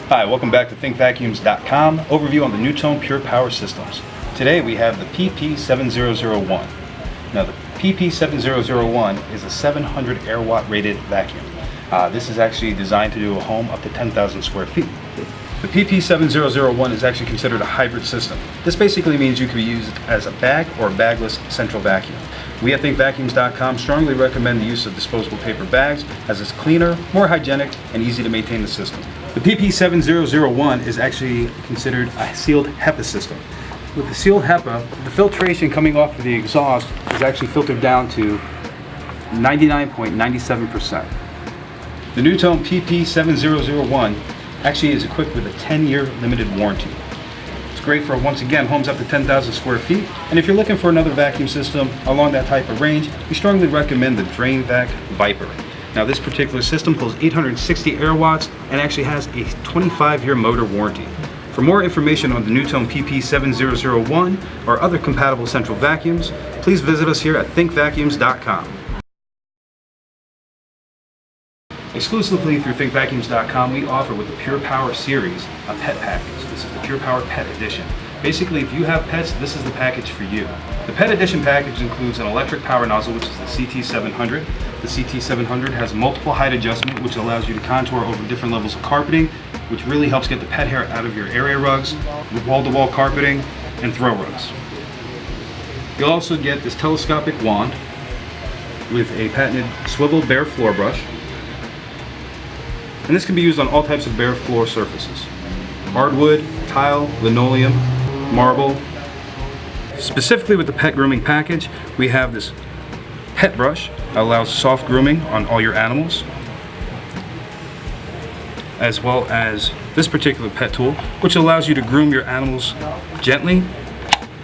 Hi, welcome back to ThinkVacuums.com. Overview on the NuTone Pure Power Systems. Today we have the PP7001. Now the PP7001 is a 700 air watt rated vacuum. This is actually designed to do a home up to 10,000 square feet. The PP7001 is actually considered a hybrid system. This basically means you can be used as a bag or a bagless central vacuum. We at ThinkVacuums.com strongly recommend the use of disposable paper bags as it's cleaner, more hygienic, and easy to maintain the system. The PP7001 is actually considered a sealed HEPA system. With the sealed HEPA, the filtration coming off of the exhaust is actually filtered down to 99.97%. The NuTone PP7001 actually is equipped with a 10-year limited warranty. It's great for, once again, homes up to 10,000 square feet. And if you're looking for another vacuum system along that type of range, we strongly recommend the DrainVac Viper. Now this particular system holds 860 air watts and actually has a 25-year motor warranty. For more information on the NuTone PP7001 or other compatible central vacuums, please visit us here at ThinkVacuums.com. Exclusively through ThinkVacuums.com, we offer with the Pure Power series a pet package. This is the Pure Power Pet Edition. Basically, if you have pets, this is the package for you. The Pet Edition package includes an electric power nozzle, which is the CT700. The CT700 has multiple height adjustment, which allows you to contour over different levels of carpeting, which really helps get the pet hair out of your area rugs, wall-to-wall carpeting, and throw rugs. You'll also get this telescopic wand with a patented swivel bare floor brush. And this can be used on all types of bare floor surfaces. Hardwood, tile, linoleum, marble. Specifically with the pet grooming package, we have this pet brush that allows soft grooming on all your animals, as well as this particular pet tool, which allows you to groom your animals gently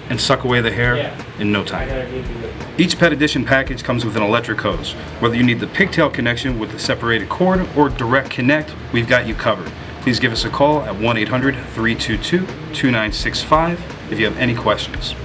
and suck away the hair in no time. Each Pet Edition package comes with an electric hose. Whether you need the pigtail connection with a separated cord or direct connect, we've got you covered. Please give us a call at 1-800-322-2965 if you have any questions.